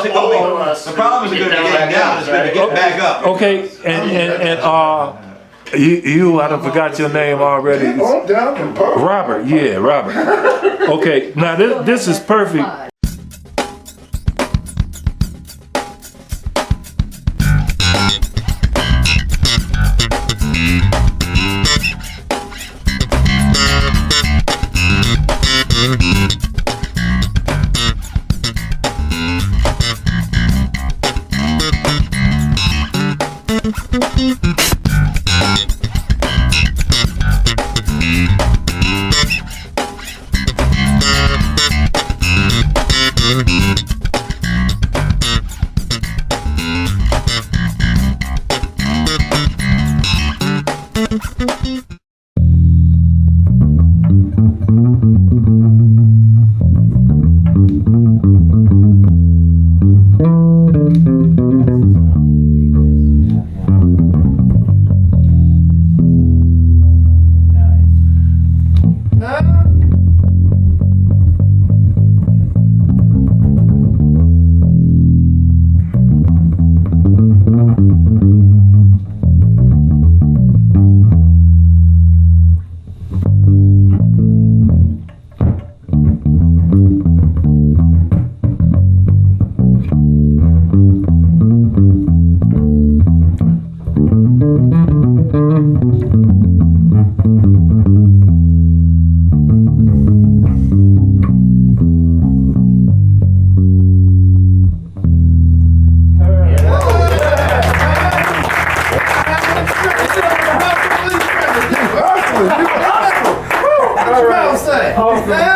The problem is going to get down. It's going to get back up. Okay, and you, I done forgot your name already. Robert, yeah, Robert. Okay, now this is perfect.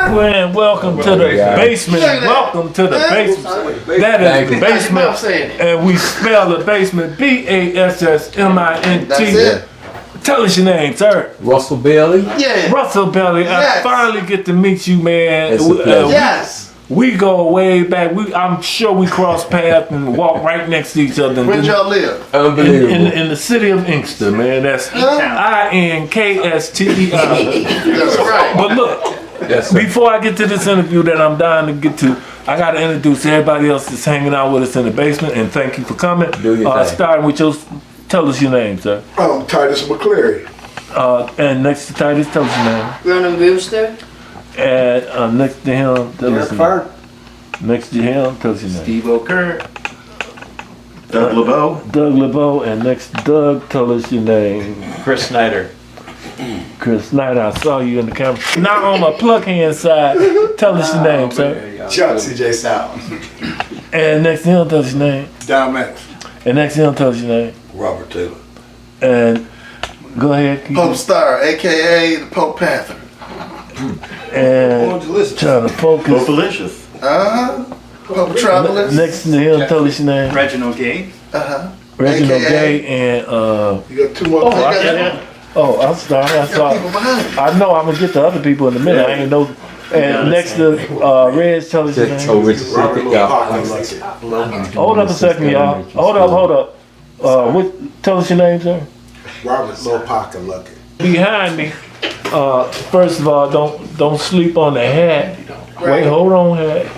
Man, welcome to the basement. Welcome to the basement. That is the basement, and we spell the basement Bassmint. Tell us your name, sir. Russell Bailey. Yeah. Russell Bailey. Yes. I finally get to meet you, man. It's a pleasure. Yes. We go way back. I'm sure we cross paths and walk right next to each other. Where y'all live? Unbelievable. In the city of Inkster, man. That's INKSTER. That's right. But look, Yes, sir. before I get to this interview that I'm dying to get to, I got to introduce everybody else that's hanging out with us in the basement, and thank you for coming. Do your thing. Starting with tell us your name, sir. Titus McCleary. And next to Titus, tell us your name. Vernon Brewster. And next to him, tell us your name. Next to him, tell us your name. Steve O'Kerr. Doug LeBeau. Doug LeBeau, and next to Doug, tell us your name. Chris Snyder. Chris Snyder, I saw you in the camera. Now on my plug hand side, tell us your name, sir. Chuck C.J. Styles. And next to him, tell us your name. Don Max. And next to him, tell us your name. Robert Taylor. And go ahead. Pope Star, a.k.a. the Pope Panther. And trying to focus. Popalicious. Pope Travelers. Next to him, tell us your name. Reginald Gay. Reginald AKA. Gay and You got two more. I'm sorry. I saw. People behind you. I know I'm gonna get to other people in a minute. I ain't know. And next to Reg, tell us your name. Oh, Richard. Hold up a second, y'all. Hold up. Tell us your name, sir. Robert Lopaka Lucky. Behind me. First of all, don't sleep on the hat. Wait, hold on, hat.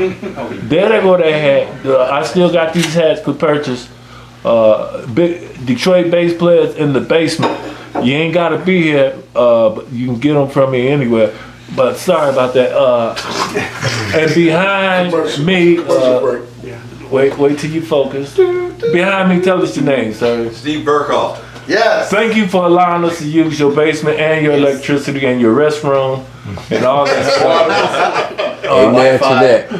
There they go, that hat. I still got these hats for purchase. Big Detroit bass players in the basement. You ain't gotta be here, but you can get them from me anywhere. But sorry about that. And behind me, wait till you focus. Behind me, tell us your name, sir. Steve Burkhoff. Yes. Thank you for allowing us to use your basement and your electricity and your restroom and all that stuff. Amen to that.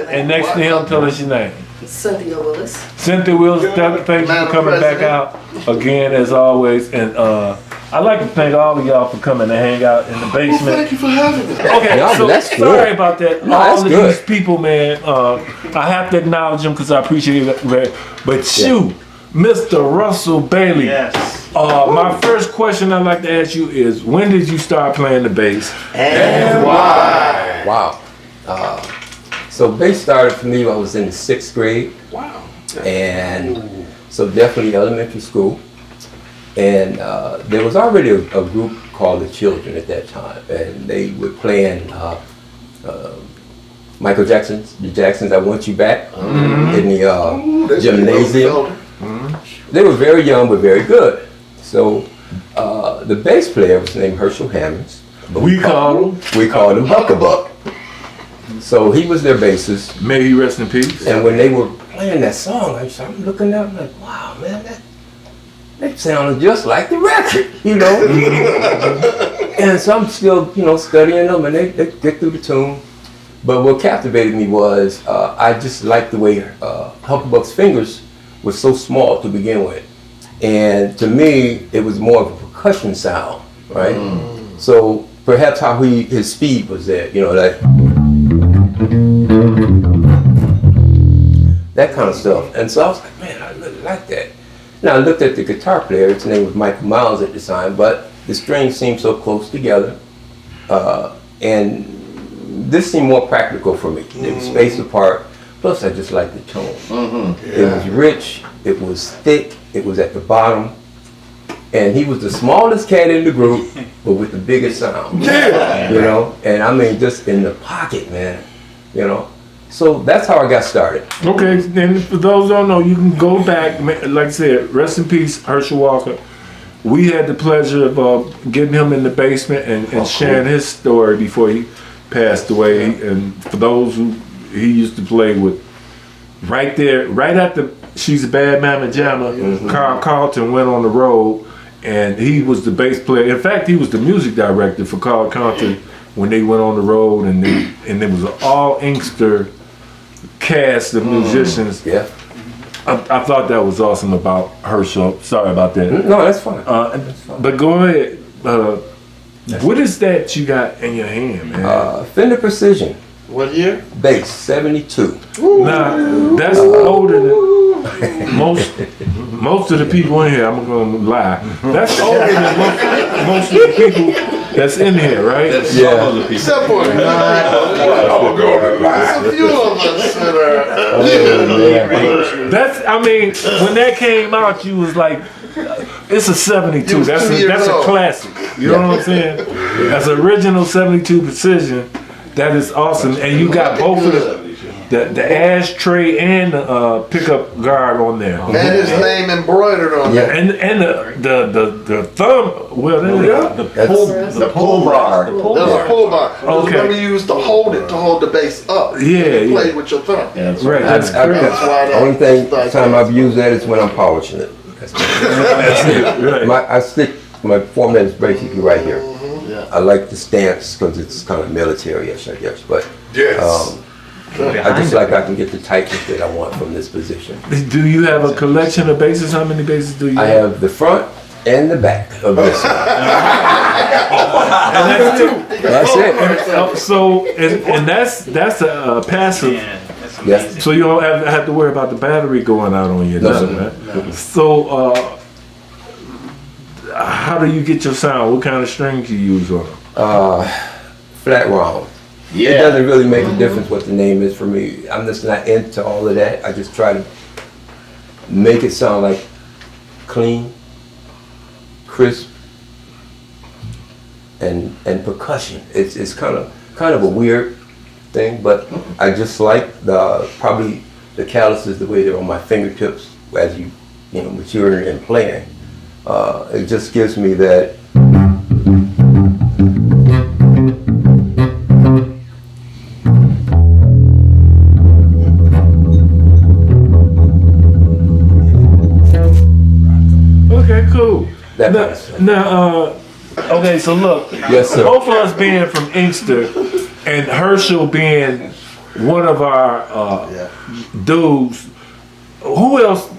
And next to him, tell us your name. Cynthia Willis. Cynthia Wills, thank you for coming back out again as always. And I'd like to thank all of y'all for coming to hang out in the basement. Thank you for having me. Okay, No, so that's good. sorry about that. No, all that's of good. these people, man, I have to acknowledge them because I appreciate it. But you, Mr. Russell Bailey. Yes. My first question I'd like to ask you is, when did you start playing the bass? And why? Wow. So bass started for me when I was in the 6th grade. Wow. And so definitely elementary school. And there was already a group called the Children at that time. And they were playing Michael Jackson's, the Jacksons, I Want You Back, in the That's gymnasium. They were very young but very good. So the bass player was named Herschel Hammonds. We called him. We called him Huckabuck. So he was their bassist. May he rest in peace. And when they were playing that song, I'm looking at them like, wow, man, that sounded just like the record, you know? And so I'm still, studying them, and they get through the tune. But what captivated me was I just liked the way Huckabuck's fingers were so small to begin with. And to me, it was more of a percussion sound, right? So perhaps how his speed was there, that kind of stuff. And so I was like, man, I really like that. Now I looked at the guitar player, his name was Michael Miles at the time, but the strings seemed so close together. And this seemed more practical for me. They were spaced apart, plus I just liked the tone. It was rich, it was thick, it was at the bottom. And he was the smallest cat in the group, but with the biggest sound. And I mean, just in the pocket, man, So that's how I got started. Okay, and for those who don't know, you can go back, like I said, rest in peace, Herschel Walker. We had the pleasure of getting him in the basement and sharing his story before he passed away. And for those who he used to play with, right there, right after She's a Bad Mama Jamma, Carl Carlton went on the road, and he was the bass player. In fact, he was the music director for Carl Carlton when they went on the road, and it was an all Inkster cast of musicians. Yeah. I thought that was awesome about Herschel. Sorry about that. No, that's fine. But go ahead. What is that you got in your hand, man? Fender Precision. What year? Bass, 72. Now, that's older than most of the people in here. I'm gonna lie. That's older than most of the people that's in here, right? Yeah. Except for there's a few of us that are. That's. I mean, when that came out, you was like, it's a 72. was That's 2 years a old. classic. You know what I'm saying? That's original 72 Precision. That is awesome, and you got both of the ashtray and the pickup guard on there. And his name embroidered on Yeah. it. And the thumb, well, That's The pull bar. There's a pull bar. Okay. Remember you used to hold the bass up. Yeah, You played yeah. with your thumb. Right, that's crazy. That's why that. Only time I've used that is when I'm polishing it. That's it, right. I stick my format is basically right here. I like the stance because it's kind of military-ish, I guess. But I just like I can get the tightness that I want from this position. Do you have a collection of basses? How many basses do you I have the front and the back of this one. That's it. So, and that's a passive. Yeah. So you don't have to worry about the battery going out on you. No, nothing, sir. right? So, how do you get your sound? What kind of strings you use on them? Flat round. It doesn't really make a difference what the name is for me. I'm just not into all of that. I just try to make it sound like clean, crisp, and percussion. It's kind of a weird thing, but I just like probably the calluses, the way they're on my fingertips as you mature and playing. It just gives me that. Okay, cool. That kind of stuff. Okay, so look. Yes, sir. Both of us being from Inkster, and Herschel being one of our dudes. Who else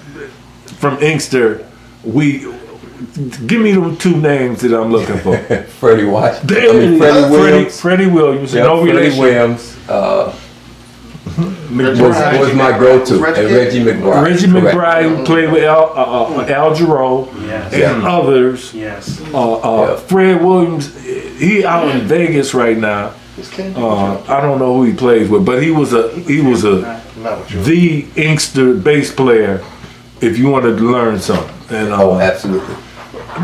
from Inkster? Give me the two names that I'm looking for. Freddie White. Freddie Williams. Freddie Williams. Yeah, No Freddie relation. Williams McBride. was my go-to. And Reggie McBride. Reggie Correct. McBride, who played with Al Jarreau and others. Yes. Fred Williams, he out in Vegas right now. I don't know who he plays with, but he was the Inkster bass player. If you wanted to learn something, and Absolutely.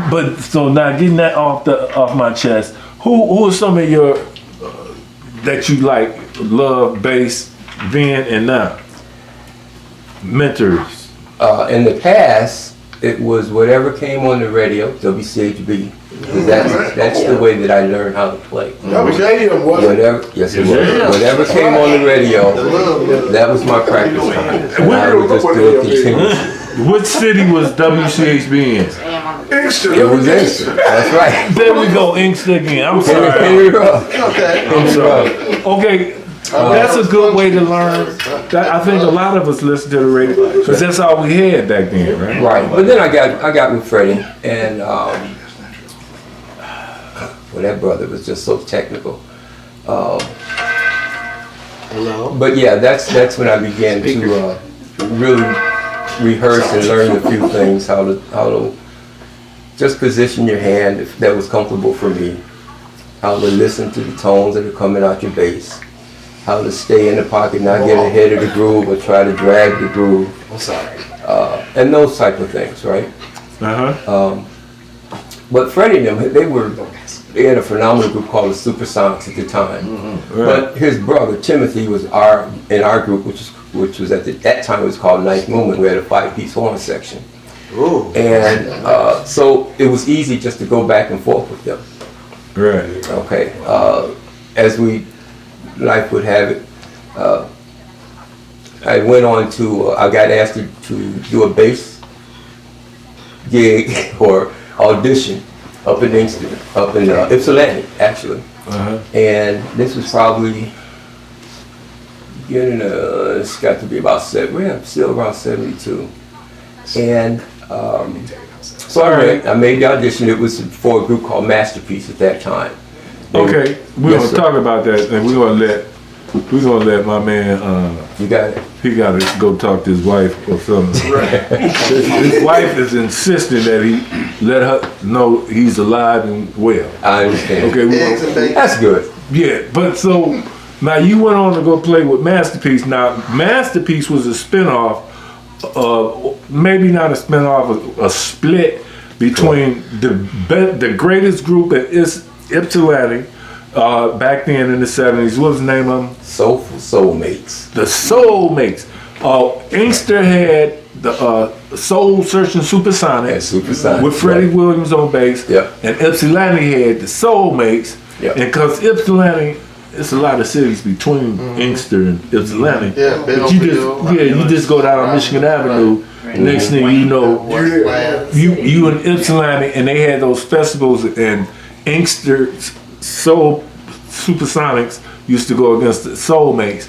but so now getting that off my chest, who are some of your that you like love bass then and now? Mentors. In the past, it was whatever came on the radio, WCHB. 'Cause that's the way that I learned how to play. That was radio, wasn't it? Whatever, yes, it was. Whatever came on the radio, that was my practice time. And I would just do it continuously. What city was WCHB in? Inkster. It was Inkster. That's right. There we go, Inkster again. I'm sorry. Henry Ruff. Okay. I'm sorry. Okay, that's a good way to learn. I think a lot of us listen to the radio because that's all we had back then, right? Right. But then I got with Freddie, and well, that brother was just so technical. But yeah, that's when I began to really rehearse and learn a few things, how to just position your hand if that was comfortable for me, how to listen to the tones that are coming out your bass, how to stay in the pocket, not get ahead of the groove or try to drag the groove. I'm sorry. And those type of things, right? But Freddie and them, they had a phenomenal group called the Supersonics at the time. But his brother Timothy was in our group, which was at that time it was called Ninth Movement. We had a 5-piece horn section. Ooh. And so it was easy just to go back and forth with them. Right. Okay. As life would have it, I went on to, I got asked to do a bass gig or audition up in Ypsilanti, actually. And this was probably it's got to be about still around 72. And so I made the audition. It was for a group called Masterpiece at that time. Okay, we're gonna talk about that, and we're gonna let my man. You got it. He got to go talk to his wife or something. His wife is insisting that he let her know he's alive and well. I understand. Okay, Eggs and bacon. That's good. yeah, but so now you went on to go play with Masterpiece. Now Masterpiece was a spinoff, maybe not a spinoff, a split between the greatest group at Ypsilanti back then in the 70s. What was the name of them? Soulmates. The Soulmates. Inkster had the Soul Searching Supersonics Yeah, Supersonics, with Freddie right. Williams on bass. Yeah. And Ypsilanti had the Soulmates. Yeah. And because Ypsilanti, it's a lot of cities between Inkster and Ypsilanti. Yeah, But you just go down Michigan Avenue. Next thing you know, you in Ypsilanti, and they had those festivals, and Inkster's Soul Supersonics used to go against the Soulmates,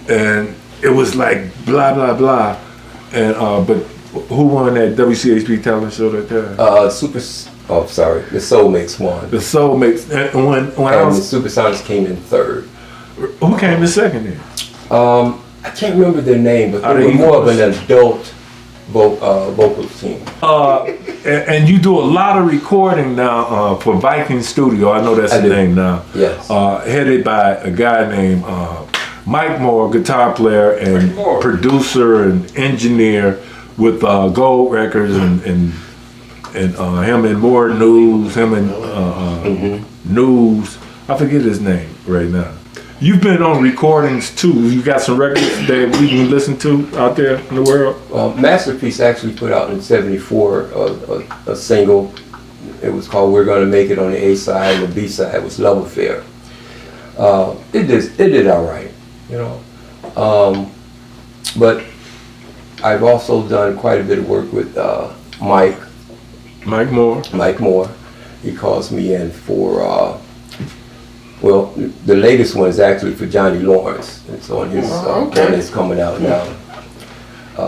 and it was like blah blah blah. And but who won that WCHB talent show that time? The Soulmates won. The Soulmates. And when I And was, the Supersonics came in third. who came in second then? I can't remember their name, but Are they were they more of Eagles? an adult vocal team. And you do a lot of recording now for Viking Studio. I know that's I the do. name now. Yes. Headed by a guy named Mike Moore, guitar player and producer and engineer with Gold Records and him and More News, him and News. I forget his name right now. You've been on recordings too. You got some records that we can listen to out there in the world? Masterpiece actually put out in '74 a single. It was called "We're Gonna Make It" on the A side, and the B side was "Love Affair." It did all right, you know. But I've also done quite a bit of work with Mike Moore. He calls me in for. Well, the latest one is actually for Johnny Lawrence. It's on his one that's coming out now.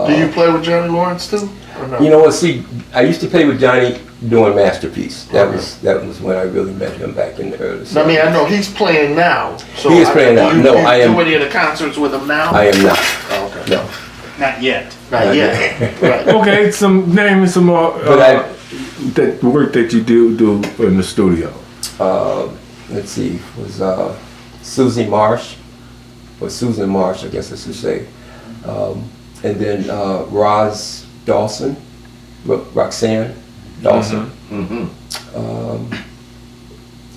Do you play with Johnny Lawrence too? Or no? You know what? See, I used to play with Johnny doing Masterpiece. That was when I really met him back in the early. I mean, I know he's playing now. So He is playing now. You, No, you I am- do any of the concerts with him now? I am not. Oh, okay. No. Not yet. Not yet. Right. Okay, name some more But that work that you do in the studio. Let's see, was Susan Marsh, I guess I should say, and then Roxanne Dawson.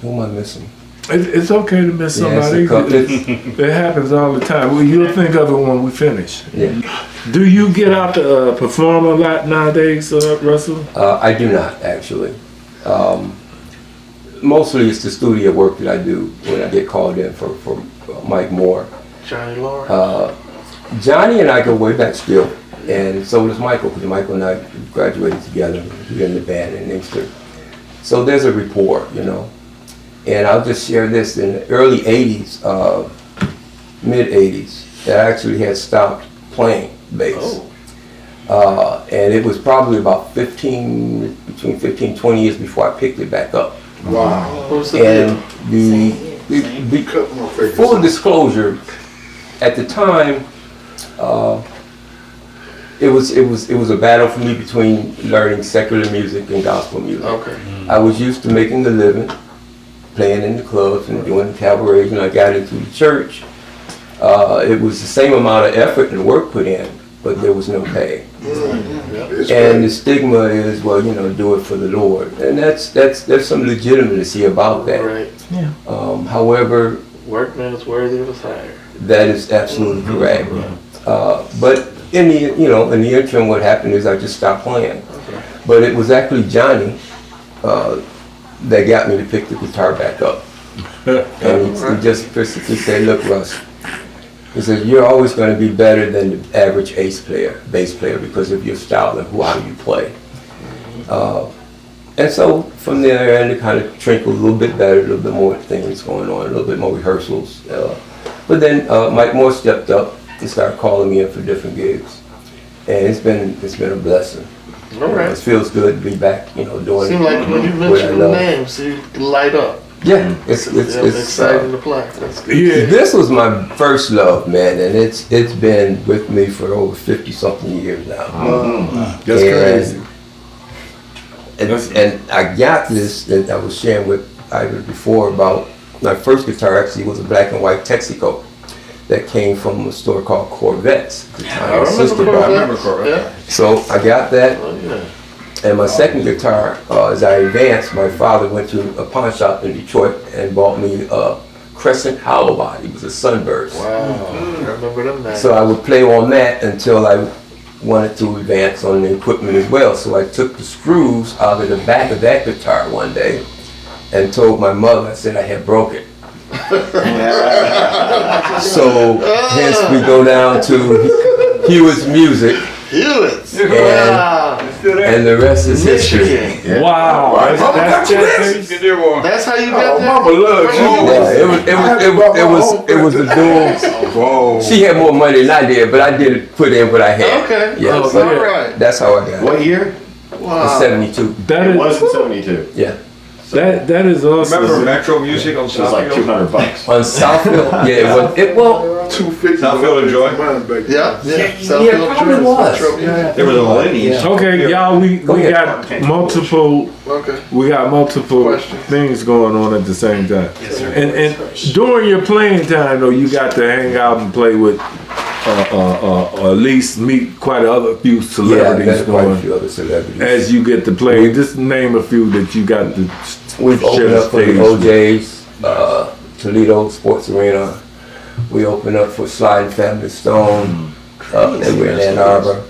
Who am I missing? It's okay to miss Yeah, somebody. It happens all the time. Well, you'll think of it when we finish. Yeah. Do you get out to perform a lot nowadays, Russell? I do not, actually. Mostly it's the studio work that I do when I get called in for Mike Moore. Johnny Lawrence. Johnny and I go way back still, and so does Michael, because Michael and I graduated together. We're in the band in Inkster. So there's a rapport, you know. And I'll just share this. In the early 80s, mid 80s, I actually had stopped playing bass. And it was probably about between 15, 20 years before I picked it back up. Wow. And the Cut my fingers. full disclosure, at the time, it was a battle for me between learning secular music and gospel music. Okay. I was used to making a living, playing in the clubs and doing cabarets. When I got into the church, it was the same amount of effort and work put in, but there was no pay. And the stigma is, well, you know, do it for the Lord, and there's some legitimacy about that. Right. However, Workman is worthy of his hire. that is absolutely correct. But in the interim, what happened is I just stopped playing. But it was actually Johnny that got me to pick the guitar back up. And he just basically said, "Look, Russ," he said, "you're always going to be better than the average bass player, because of your style and how you play." And so from there, and it kind of trickled a little bit better, a little bit more things going on, a little bit more rehearsals. But then Mike Moore stepped up and started calling me in for different gigs, and it's been a blessing. All right. It feels good to be back, you know, doing Seems like when you what I mention the love. names, you light up. Yeah, it's exciting to play. That's good. Yeah. This was my first love, man, and it's been with me for over 50-something years now. That's crazy. And I got this that I was sharing with Ivan before about my first guitar. Actually was a black and white Texaco that came from a store called Corvettes. I remember Corvette. Yeah. So I got that. Oh, yeah. And my second guitar, as I advanced, my father went to a pawn shop in Detroit and bought me a Crescent hollow body. It was a Sunburst. Wow. I remember them names. So I would play on that until I wanted to advance on the equipment as well. So I took the screws out of the back of that guitar one day and told my mother, I said I had broke it. So hence we go down to Hewitt's Music. Hewitt's. Wow. And the rest is history. Michigan. Wow. That's That's how you got there? Mama loves you. Yeah, it was the dual. Whoa. She had more money than I did, but I did put in what I had. Okay. Yeah, All so right. that's how I got it. What year? Wow. In 72. that It is was in 72. Yeah. that is awesome. Remember Metro Music on It was like Southfield? $200. On Southfield, yeah, well, 250. Southfield and Joy? Yeah. yeah, probably was. There was a lineage. Okay, y'all, we ahead. got multiple Okay. Questions. things going on at the same time. And during your playing time, though, you got to hang out and play with, or at least meet quite a few Yeah, celebrities there's quite a going few other celebrities. as you get to play. Just name a few that you got to We've share opened the up for the stage with. OJs, Toledo Sports Arena. We opened up for Slide and Family Stone. They were in Ann Arbor.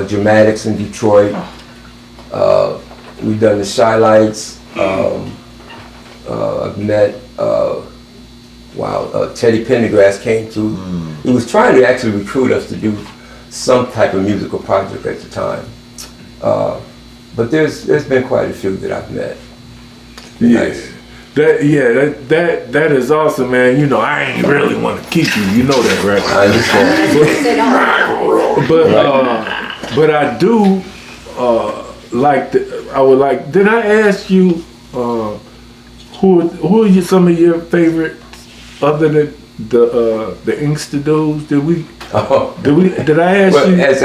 Dramatics in Detroit. We've done the Shy Lights. I've met, Teddy Pendergrass came to. He was trying to actually recruit us to do some type of musical project at the time. But there's been quite a few that I've met. Yeah. Nice. That is awesome, man. You know, I ain't really want to keep you. You know that, right? I understand. But I do I would like. Did I ask you who are some of your favorite other than the Inkster dudes? Did I ask Well, you? as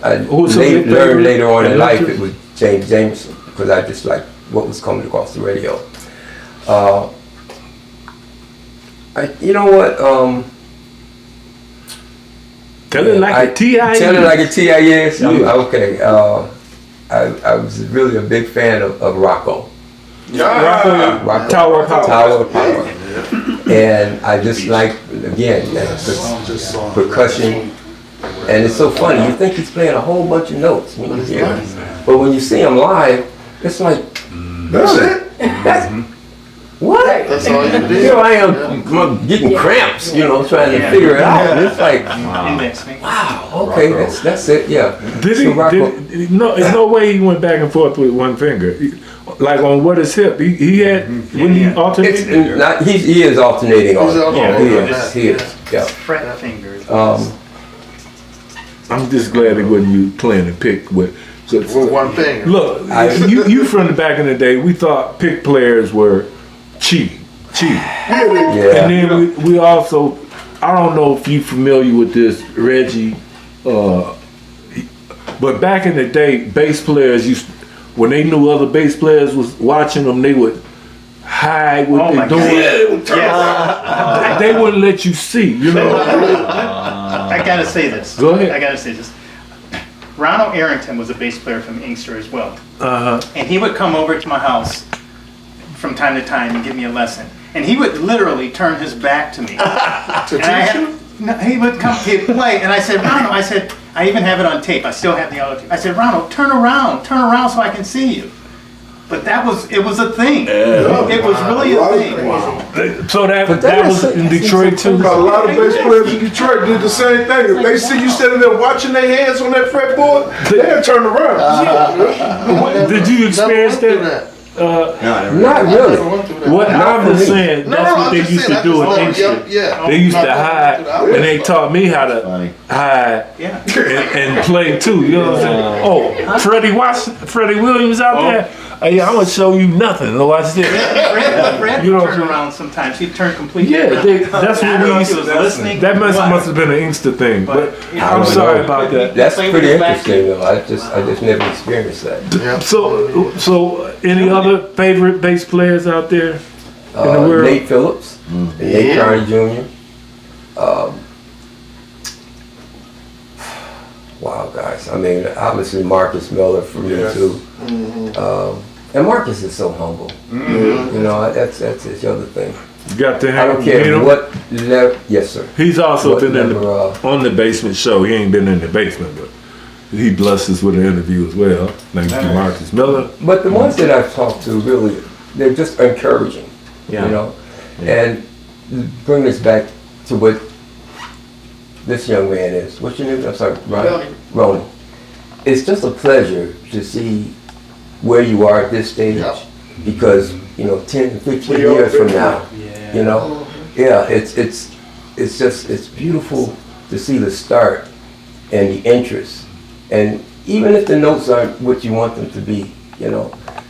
I Who's some of your learned favorite later on in life, inventors? it was James Jameson, because I just liked what was coming across the radio. You know what? Tell it like a T.I. Tell it like a T.I. is? Yeah. Okay. I was really a big fan of Rocco. Rock Tower of Power. Tower of Power. And I just like, again, the percussion. And it's so funny, you think he's playing a whole bunch of notes when you hear him. But when you see him live, it's like, That's it. that's, what? That's all you did. Here I am getting cramps, trying to figure it out. And it's like, Index finger. wow, okay, that's it, yeah. Did So Rocco- no, there's no way he went back and forth with one finger. Like on what is hip? He had when he It's alternated. not, he is alternating on He's it. alternating He is, yeah. Fret fingers. I'm just glad it wasn't you playing a pick with. So, With one finger. look, you from the back in the day, we thought pick players were cheating. Yeah. And then we also, I don't know if you familiar with this, Reggie, but back in the day, bass players when they knew other bass players was watching them, they would hide what Oh they're my doing. Yes. They wouldn't let you see, I gotta say this. Go ahead. I gotta say this. Ronald Arrington was a bass player from Inkster as well. And he would come over to my house from time to time and give me a lesson. And he would literally turn his back to me. And he would come, he'd play, and I said, Ronald, I even have it on tape. I still have the audio tape. I said, Ronald, turn around so I can see you. But it was a thing. It was really a thing. So that was in Detroit too. A lot of bass players in Detroit did the same thing. If they see you standing there watching their hands on that fretboard, they'll turn around. Did you experience that? Not really. What I'm just saying, that's what they used to do in Inkster. Yeah. They used to hide, and they taught me how to hide Yeah. and play too. You know what I'm saying? Oh, Freddie Williams out there. Hey, I'm gonna show you nothing. Watch this. Fred You know would what I'm turn saying? around sometimes. He'd turn completely Yeah, around. that's I what don't know we if used he was to. listening. That must What? have been an Inkster thing. But I'm don't sorry know. about that. That's pretty interesting though. I just never experienced that. So any other favorite bass players out there in the world? Nate Phillips, and Nate Carney Jr. Wow, guys. I mean, obviously Marcus Miller for me too. And Marcus is so humble. That's his other thing. You got to I have don't care what level. Yes, sir. He's also What been number, on the basement show. He ain't been in the basement, but he blessed us with an interview as well. Thank you, Marcus Miller. But the ones that I've talked to, really, they're just encouraging. And bring this back to what this young man is. What's your name? I'm sorry, Ronnie. It's just a pleasure to see where you are at this stage, because 10, 15 years from now, it's beautiful to see the start and the interest, and even if the notes aren't what you want them to be,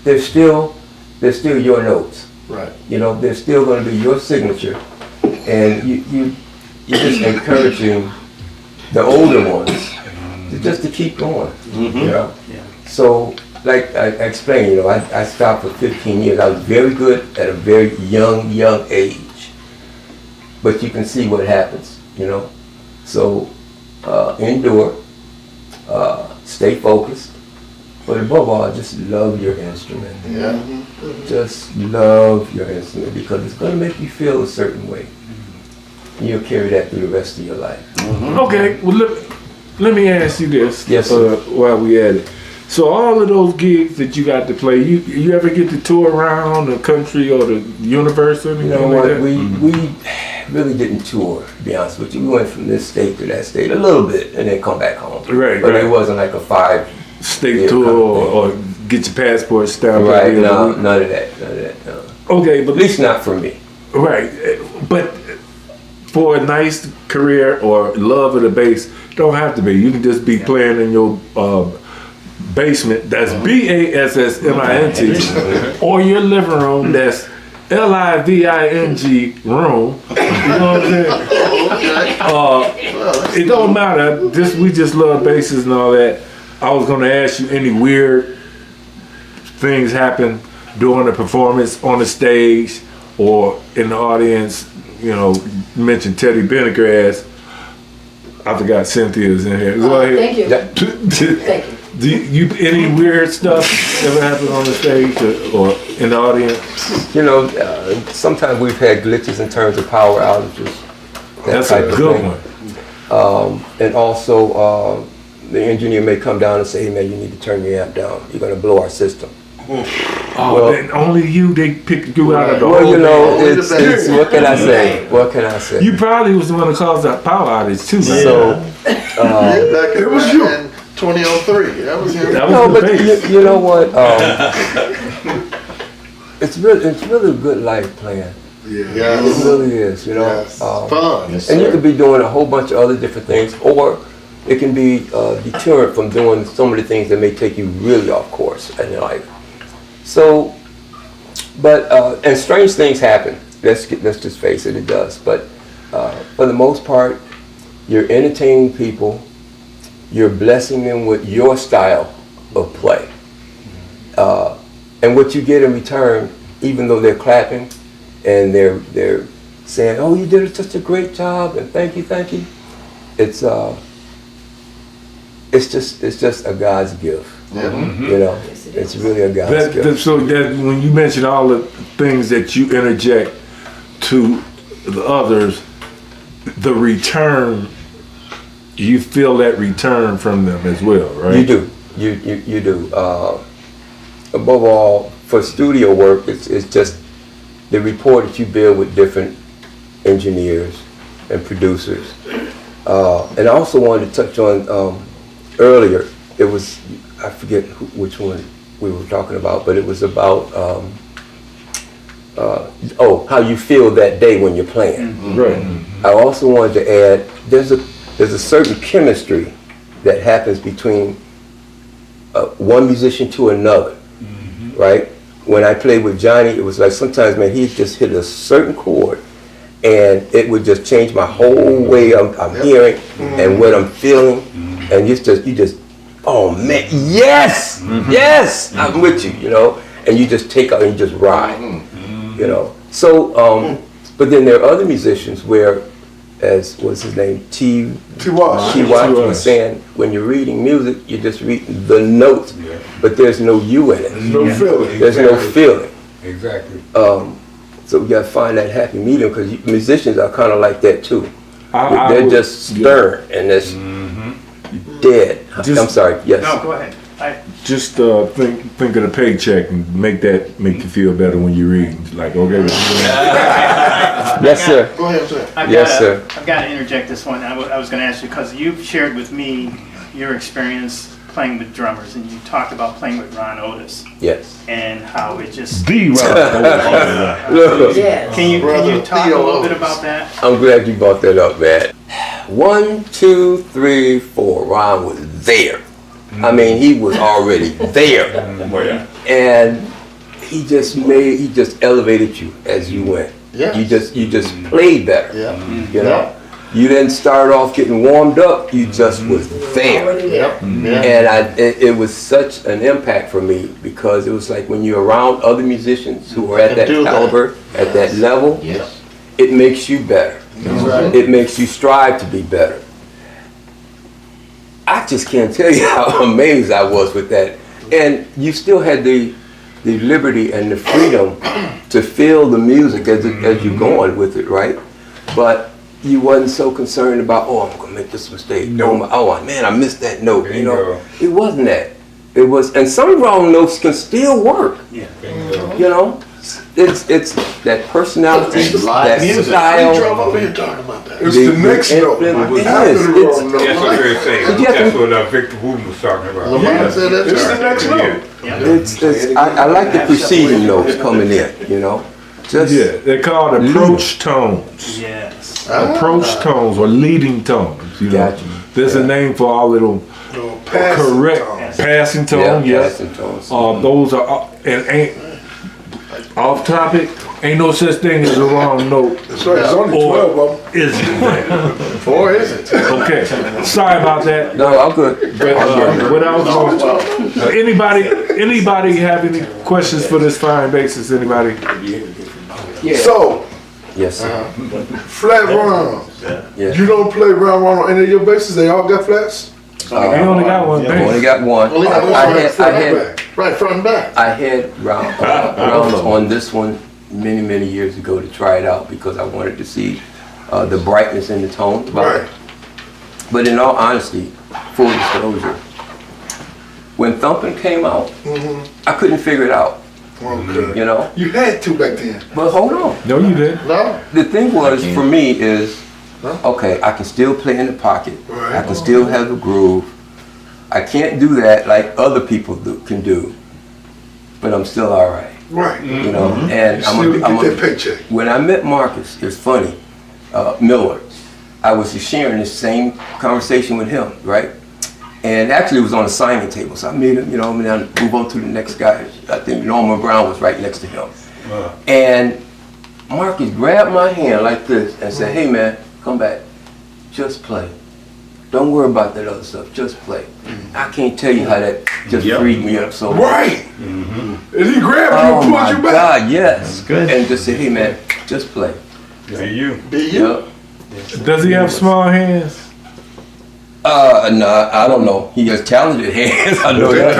they're still your notes. Right. They're still going to be your signature, and you're just encouraging the older ones to keep going. So, like I explained, I stopped for 15 years. I was very good at a very young age, but you can see what happens. So endure, stay focused, but above all, just love your instrument. Yeah. Just love your instrument, because it's going to make you feel a certain way. You'll carry that through the rest of your life. Okay, well let me ask you this. Yes, sir. While we at it. So all of those gigs that you got to play, you ever get to tour around the country or the universe or anything You know like what? that? We really didn't tour, to be honest with you. We went from this state to that state a little bit and then come back home. Right, But right. it wasn't like a 5. State Yeah, tour kind of or get your passport stamped. Right, out no, there. none of that. No. Okay, but At least not for me. right, but for a nice career or love of the bass, don't have to be. You can just be playing in your basement. That's BASSMINT, or your living room. That's LIVING room. You know what I'm saying? It don't matter. We just love basses and all that. I was gonna ask you, any weird things happen during the performance on the stage or in the audience? You mentioned Teddy Pendergrass. I forgot Cynthia's in here. Go ahead. Thank you. Thank you. Do you any weird stuff ever happen on the stage or in the audience? You know, sometimes we've had glitches in terms of power outages. That's a good one. And also, the engineer may come down and say, hey man, you need to turn your amp down. You're gonna blow our system. Oh, Well- then only they picked you out of the Well, whole you know, thing. it's what can I say? What can I say? You probably was the one that caused that power outage too. Right? So, Back It was you. in 2003. That was him. That was no, the but bass. you know what? It's really a good life plan. It Yes. really is, you know. Yes. Fun. And you could be doing a whole bunch of other different things, or it can be deterrent from doing some of the things that may take you really off course in your life. So, but and strange things happen. Let's just face it, it does. But for the most part, you're entertaining people. You're blessing them with your style of play, and what you get in return, even though they're clapping and they're saying, "Oh, you did such a great job," and thank you. It's just a God's gift. You know, it's really a God's gift. So that when you mention all the things that you interject to the others, the return, you feel that return from them as well, right? You do. You do. Above all, for studio work, it's just the rapport that you build with different engineers and producers. And I also wanted to touch on earlier. It was, I forget which one we were talking about, but it was about how you feel that day when you're playing. Right. I also wanted to add, there's a certain chemistry that happens between one musician to another, right? When I played with Johnny, it was like sometimes, man, he'd just hit a certain chord and it would just change my whole way I'm hearing and what I'm feeling. And you just, oh man, yes, yes, I'm with you, you know? And you just take out and you just ride, you know? So, but then there are other musicians where, as what's his name, T. Wash. was saying, when you're reading music, you're just reading the notes, but there's no you in it. No feeling. There's no feeling. Exactly. So we gotta find that happy medium, because musicians are kind of like that too. I They're would- just stern and just dead. I'm sorry. Yes. No, go ahead. Just think of the paycheck and make you feel better when you read. Like, okay. Yes, sir. Go ahead, sir. Yes, sir. I've got to interject this one. I was going to ask you, because you've shared with me your experience playing with drummers, and you talked about playing with Ron Otis Yes. and how it just... The rock. Yeah. Can you Brother talk a Theo little bit Otis. about that? I'm glad you brought that up, man. 1, 2, 3, 4. Ron was there. I mean, he was already there. And he just elevated you as you went. Yes. You just played better. Yeah. You know, you didn't start off getting warmed up. You just was there. Already there. Yeah. And it was such an impact for me, because it was like when you're around other musicians who are at that do that. caliber, at that level, Yes. it makes you better. That's right. It makes you strive to be better. I just can't tell you how amazed I was with that. And you still had the liberty and the freedom to feel the music as you're going with it, right? But you wasn't so concerned about, oh, I'm gonna make this mistake. No. Oh man, I missed that note. You know, Bingo. it wasn't that. It was, and some wrong notes can still work. Yeah. You know, it's that personality, It's the live that music. We style. drove over here talking about that. It's the next note. It After is. the It's- wrong note. That's what they're saying. But you have That's to- what Victor Wooten was talking about. Lamont said that. It's the next note. I like the preceding notes coming in, you know. Just Yeah, they're called approach tones. Yes. Approach tones or leading tones. You know, Gotcha. there's a name for all little correct passing tone. Yes. passing tones. Those are and ain't off topic. Ain't no such thing as a wrong note. That's right, there's only Or 12 of them. is it? 4 is it? Okay. Sorry about that. No, I'm good. But what I was going anybody have any questions for this fine basis? Anybody? So, Yes, sir. flat round. Yes. You don't play round on any of your basses? They all got flats? We only got one I only bass. got one. Only got one. I had Right, front and back. I had rounds on this one many years ago to try it out because I wanted to see the brightness in the tone. Right. But in all honesty, full disclosure, when Thumpin' came out, I couldn't figure it out. Okay. You know? You had to back then. But hold on. No, you didn't. No? The thing was, for me, is, okay, I can still play in the pocket. Right. I can still have the groove. I can't do that like other people can do, but I'm still all right. Right. You know, and Still get that paycheck. when I met Marcus, it's funny, Miller, I was just sharing this same conversation with him, right? And actually it was on a signing table, so I made him, you know, and then move on to the next guy. I think Norman Brown was right next to him. And Marcus grabbed my hand like this and said, hey man, come back, just play. Don't worry about that other stuff, just play. I can't tell you how that just freed me up so much. Right. And he grabbed you Oh and my pulled you back. God, yes. And just say, hey man, just play. Be you. Be you? Yep. Does he have small hands? No, I don't know. He has talented hands. I know that.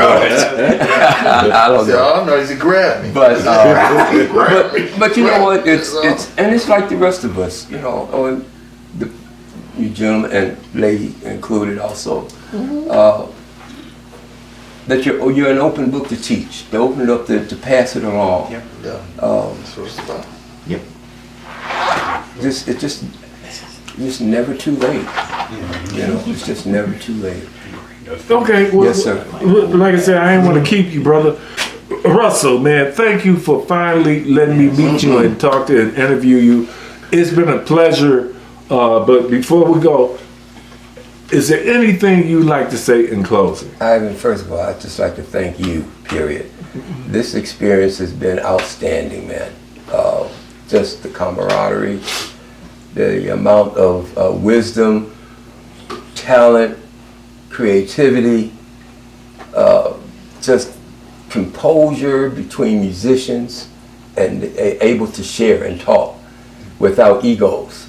I don't See, know. all I know is he grabbed me. But but you know what? It's and it's like the rest of us. You know, you gentlemen and lady included also. That you're an open book to teach. You open it up to pass it along. Yep. Yeah. That's what it's about. It's never too late. You know, it's just never too late. Okay, well, Yes, sir. like I said, I ain't want to keep you, brother. Russell, man, thank you for finally letting me meet you and talk to and interview you. It's been a pleasure. But before we go, is there anything you'd like to say in closing? Ivan, first of all, I'd just like to thank you, period. This experience has been outstanding, man. Just the camaraderie, the amount of wisdom, talent, creativity, just composure between musicians and able to share and talk without egos.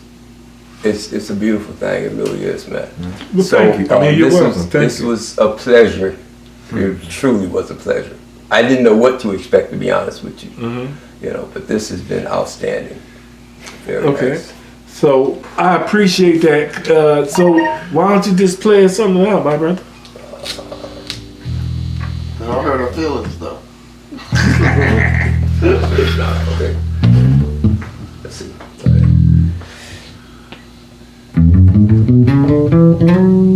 It's a beautiful thing, it really is, man. Well, thank you. I mean, you're welcome. This was a pleasure. It truly was a pleasure. I didn't know what to expect, to be honest with you. You know, but this has been outstanding. Very nice. So I appreciate that. So why don't you just play us something out, my brother? I hurt her feelings though. Okay. Let's see. All right.